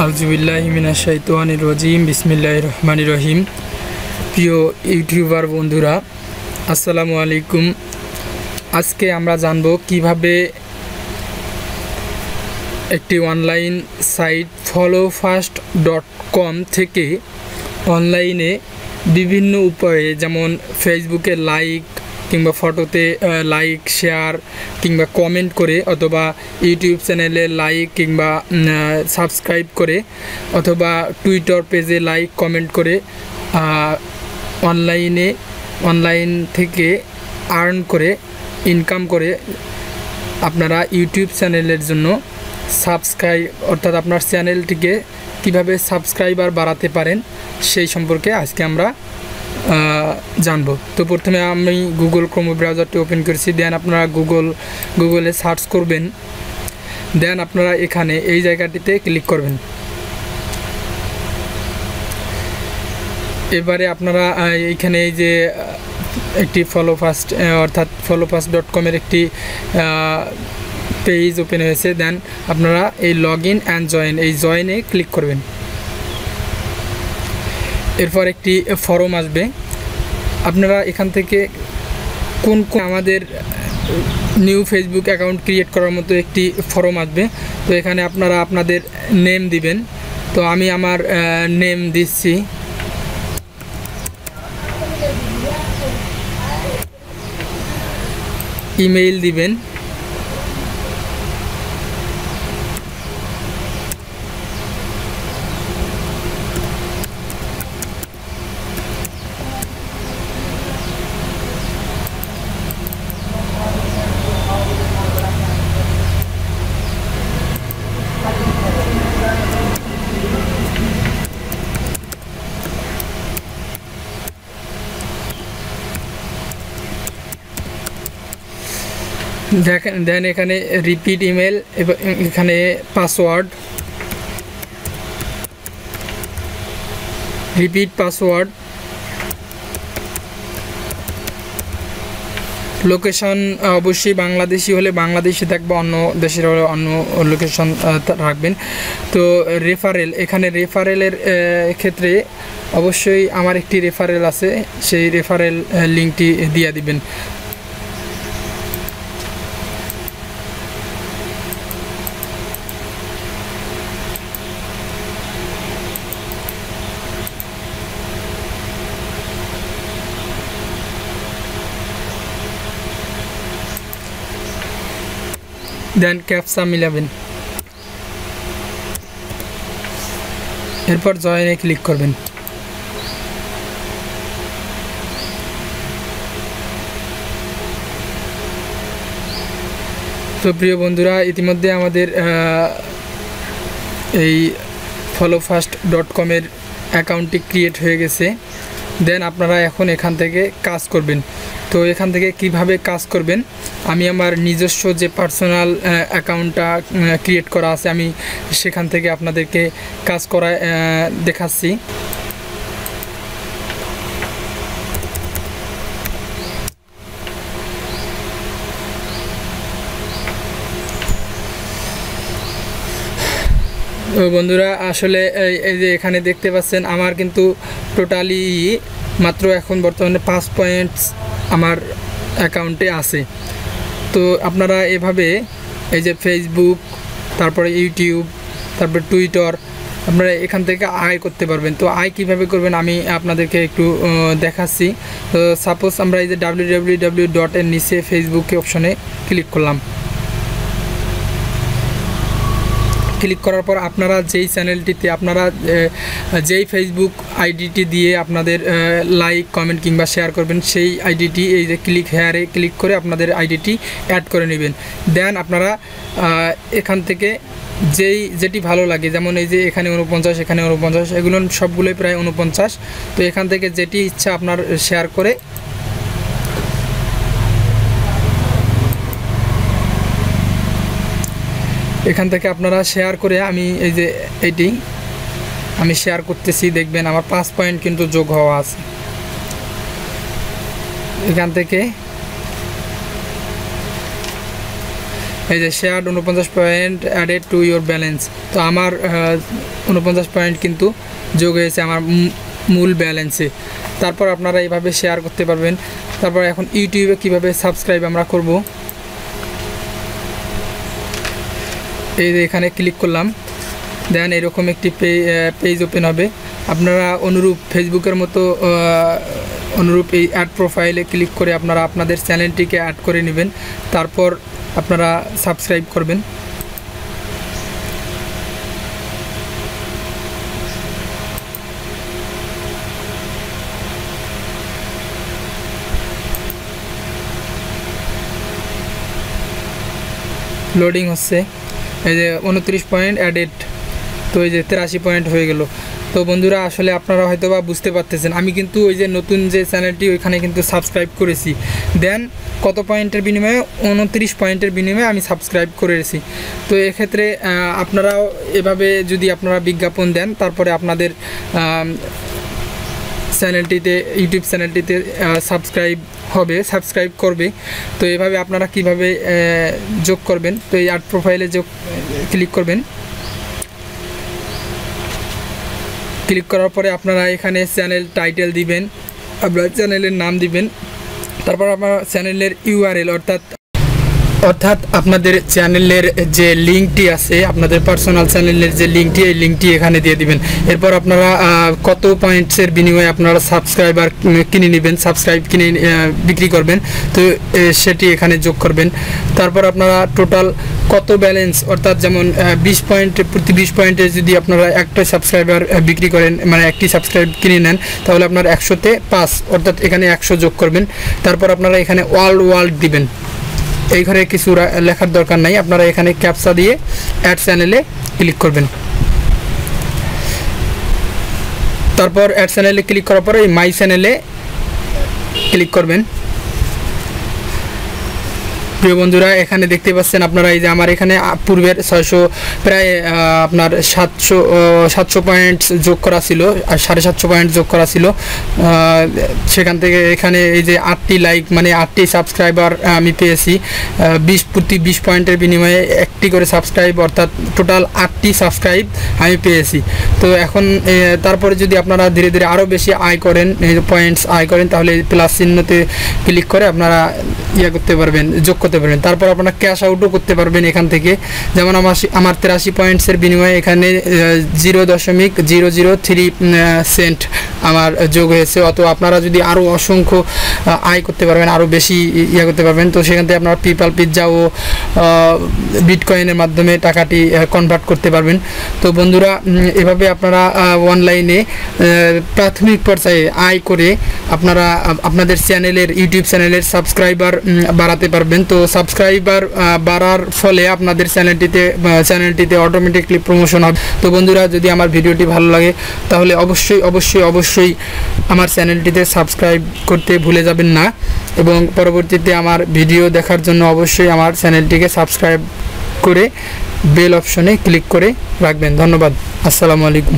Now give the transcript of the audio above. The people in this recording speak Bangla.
আউযুবিল্লাহি মিনাশ শাইতানির রাজিম বিসমিল্লাহির রহমানির রহিম। প্রিয় ইউটিউবার বন্ধুরা, আসসালামু আলাইকুম। আজকে আমরা জানব কিভাবে একটি অনলাইন সাইট followfast.com থেকে অনলাইনে বিভিন্ন উপায়ে, যেমন ফেসবুকে লাইক কিংবা ফটোতে লাইক, শেয়ার কিংবা কমেন্ট করে, অথবা ইউটিউব চ্যানেলে লাইক কিংবা সাবস্ক্রাইব করে, অথবা টুইটার পেজে লাইক কমেন্ট করে অনলাইন থেকে আর্ন করে, ইনকাম করে আপনারা ইউটিউব চ্যানেলের জন্য সাবস্ক্রাইব, অর্থাৎ আপনার চ্যানেলটিকে কিভাবে সাবস্ক্রাইবার বাড়াতে পারেন সেই সম্পর্কে আজকে আমরা জানবো। তো প্রথমে আমি গুগল ক্রোম ব্রাউজারটি ওপেন করেছি। দেন আপনারা গুগলে সার্চ করবেন। দেন আপনারা এখানে এই জায়গাটিতে ক্লিক করবেন। এবারে আপনারা এইখানে এই যে একটি ফলোফাস্ট অর্থাৎ followfast.com এর একটি পেজ ওপেন হয়েছে। দেন আপনারা এই লগ ইন অ্যান্ড জয়েন, এই জয়েনে ক্লিক করবেন। এরপর একটি ফর্ম আসবে। আপনারা এখান থেকে কোন আমাদের নিউ ফেসবুক অ্যাকাউন্ট ক্রিয়েট করার মতো একটি ফর্ম আসবে। তো এখানে আপনারা আপনাদের নেম দিবেন। তো আমি আমার নেম দিচ্ছি। ইমেইল দিবেন। দেন এখানে রিপিট ইমেল, এখানে পাসওয়ার্ড, লোকেশন অবশ্যই বাংলাদেশি হলে বাংলাদেশি থাকবে, অন্য দেশের হলে অন্য লোকেশন রাখবেন। তো রেফারেল, এখানে রেফারেলের ক্ষেত্রে অবশ্যই আমার একটি রেফারেল আছে, সেই রেফারেল লিঙ্কটি দিয়ে দিবেন। দেন ক্যাপচা মিলাবেন। এরপর জয়েনে ক্লিক করবেন। তো প্রিয় বন্ধুরা, ইতিমধ্যে আমাদের এই followfast.com এর অ্যাকাউন্টটি ক্রিয়েট হয়ে গেছে। দেন আপনারা এখন এখান থেকে কাজ করবেন। তো এখান থেকে কিভাবে কাজ করবেন, আমি আমার নিজস্ব যে পার্সোনাল অ্যাকাউন্টটা ক্রিয়েট করা আছে, আমি সেখান থেকে আপনাদেরকে কাজ করা দেখাচ্ছি। তো বন্ধুরা, আসলে এই যে এখানে দেখতে পাচ্ছেন, আমার কিন্তু টোটালি মাত্র এখন বর্তমানে 5 পয়েন্টস আমার অ্যাকাউন্টে আছে। তো আপনারা এভাবে এই যে ফেসবুক, তারপরে ইউটিউব, তারপরে টুইটার, আপনারা এখান থেকে আয় করতে পারবেন। তো আয় কিভাবে করবেন আমি আপনাদেরকে একটু দেখাচ্ছি। তো সাপোজ আমরা এই যে www. এর নিচে ফেসবুকে অপশনে ক্লিক করলাম। ক্লিক করার পর আপনারা যেই চ্যানেলটিতে, আপনারা যেই ফেসবুক আইডিটি দিয়ে আপনাদের লাইক, কমেন্ট কিংবা শেয়ার করবেন, সেই আইডিটি এই যে ক্লিক হেয়ারে ক্লিক করে আপনাদের আইডিটি অ্যাড করে নেবেন। দেন আপনারা এখান থেকে যেটি ভালো লাগে, যেমন এই যে এখানে 49, এখানে 49, এগুলো সবগুলোই প্রায় 49। তো এখান থেকে যেটি ইচ্ছা আপনার শেয়ার করে এখান থেকে আপনারা শেয়ার করে, আমি এই যে এটি আমি শেয়ার করতেছি, দেখবেন আমার 5 পয়েন্ট কিন্তু যোগ হওয়া আছে। এখান থেকে এই যে share 49 point added to your balance. তো আমার 49 পয়েন্ট কিন্তু যোগ হয়েছে আমার মূল ব্যালেন্সে। তারপর আপনারা এইভাবে শেয়ার করতে পারবেন। তারপর এখন ইউটিউবে কিভাবে সাবস্ক্রাইব আমরা করব, এই যে এখানে ক্লিক করলাম, দেন এরকম একটি পেজ ওপেন হবে। আপনারা অনুরূপ ফেসবুকের মতো অনুরূপ এই অ্যাড প্রোফাইলে ক্লিক করে আপনারা আপনাদের চ্যানেলটিকে অ্যাড করে নেবেন। তারপর আপনারা সাবস্ক্রাইব করবেন। লোডিং হচ্ছে, এই যে 29 পয়েন্ট অ্যাডেড, তো এই যে 83 পয়েন্ট হয়ে গেল। তো বন্ধুরা আসলে আপনারা হয়তো বা বুঝতে পারতেছেন, আমি কিন্তু ওই যে নতুন যে চ্যানেলটি ওইখানে কিন্তু সাবস্ক্রাইব করেছি, দেন কত পয়েন্টের বিনিময়ে 29 পয়েন্টের বিনিময়ে আমি সাবস্ক্রাইব করেছি। তো এক্ষেত্রে আপনারাও এভাবে যদি আপনারা বিজ্ঞাপন দেন, তারপরে আপনাদের চ্যানেলটিতে ইউটিউব চ্যানেলটিতে সাবস্ক্রাইব করবে। তো এভাবে আপনারা কিভাবে যোগ করবেন, তো এই অ্যাড প্রোফাইলে ক্লিক করবেন। ক্লিক করার পরে আপনারা এখানে চ্যানেল টাইটেল দিবেন, আপনার চ্যানেলের নাম দিবেন, তারপর আপনার চ্যানেলের ইউআরএল অর্থাৎ আপনাদের চ্যানেলের যে লিঙ্কটি আছে, আপনাদের পার্সোনাল চ্যানেলের যে লিঙ্কটি, এই লিঙ্কটি এখানে দিয়ে দিবেন। এরপর আপনারা কত পয়েন্টসের বিনিময়ে আপনারা সাবস্ক্রাইবার কিনে নেবেন, সাবস্ক্রাইব কিনে বিক্রি করবেন, তো সেটি এখানে যোগ করবেন। তারপর আপনারা টোটাল কত ব্যালেন্স, অর্থাৎ যেমন 20 পয়েন্ট, প্রতি 20 পয়েন্টে যদি আপনারা একটা সাবস্ক্রাইবার বিক্রি করেন, মানে একটি সাবস্ক্রাইব কিনে নেন, তাহলে আপনার 100-তে 5, অর্থাৎ এখানে 100 যোগ করবেন। তারপর আপনারা এখানে ওয়ার্ল্ড দিবেন। এই ঘরে কিছু লেখার দরকার নাই, আপনারা এখানে ক্যাপচা দিয়ে অ্যাড চ্যানেলে ক্লিক করবেন। তারপর অ্যাড চ্যানেলে ক্লিক করার পরে এই মাই চ্যানেলে ক্লিক করবেন। প্রিয় বন্ধুরা, এখানে দেখতে পাচ্ছেন আপনারা, এই যে আমার এখানে পূর্বের 600 প্রায় আপনার 700 পয়েন্ট যোগ করা ছিল, আর 750 পয়েন্ট যোগ করা ছিল। সেখান থেকে এখানে এই যে 8টি লাইক, মানে 8টি সাবস্ক্রাইবার আমি পেয়েছি। প্রতি 20 পয়েন্টের বিনিময়ে একটি করে সাবস্ক্রাইব, অর্থাৎ টোটাল 8টি সাবস্ক্রাইব আমি পেয়েছি। তো এখন তারপরে যদি আপনারা ধীরে ধীরে আরও বেশি পয়েন্টস আয় করেন, তাহলে প্লাস চিহ্নতে ক্লিক করে আপনারা করতে পারবেন, যোগ করতে পারবেন। তারপর আপনারা ক্যাশ আউটও করতে পারবেন এখান থেকে। যেমন আমার 83 পয়েন্টসের বিনিময়ে এখানে 0.003 সেন্ট আমার যোগ হয়েছে। অথবা আপনারা যদি আরও অসংখ্য আয় করতে পারবেন, আরও বেশি করতে পারবেন, তো সেখান থেকে আপনারা পেপ্যাল, পিৎজা ও বিটকয়েনের মাধ্যমে টাকাটি কনভার্ট করতে পারবেন। তো বন্ধুরা, এভাবে আপনারা অনলাইনে প্রাথমিক পর্যায়ে আয় করে আপনারা আপনাদের ইউটিউব চ্যানেলের সাবস্ক্রাইবার বাড়াতে পারবেন। তো সাবস্ক্রাইবার বাড়ার ফলে আপনাদের চ্যানেলটিতে অটোমেটিকলি প্রমোশন হবে। তো বন্ধুরা, যদি আমার ভিডিওটি ভালো লাগে, তাহলে অবশ্যই আমার চ্যানেলটিতে সাবস্ক্রাইব করতে ভুলে যাবেন না, এবং পরবর্তীতে আমার ভিডিও দেখার জন্য অবশ্যই আমার চ্যানেলটিকে সাবস্ক্রাইব করে বেল অপশনে ক্লিক করে রাখবেন। ধন্যবাদ। আসসালামু আলাইকুম।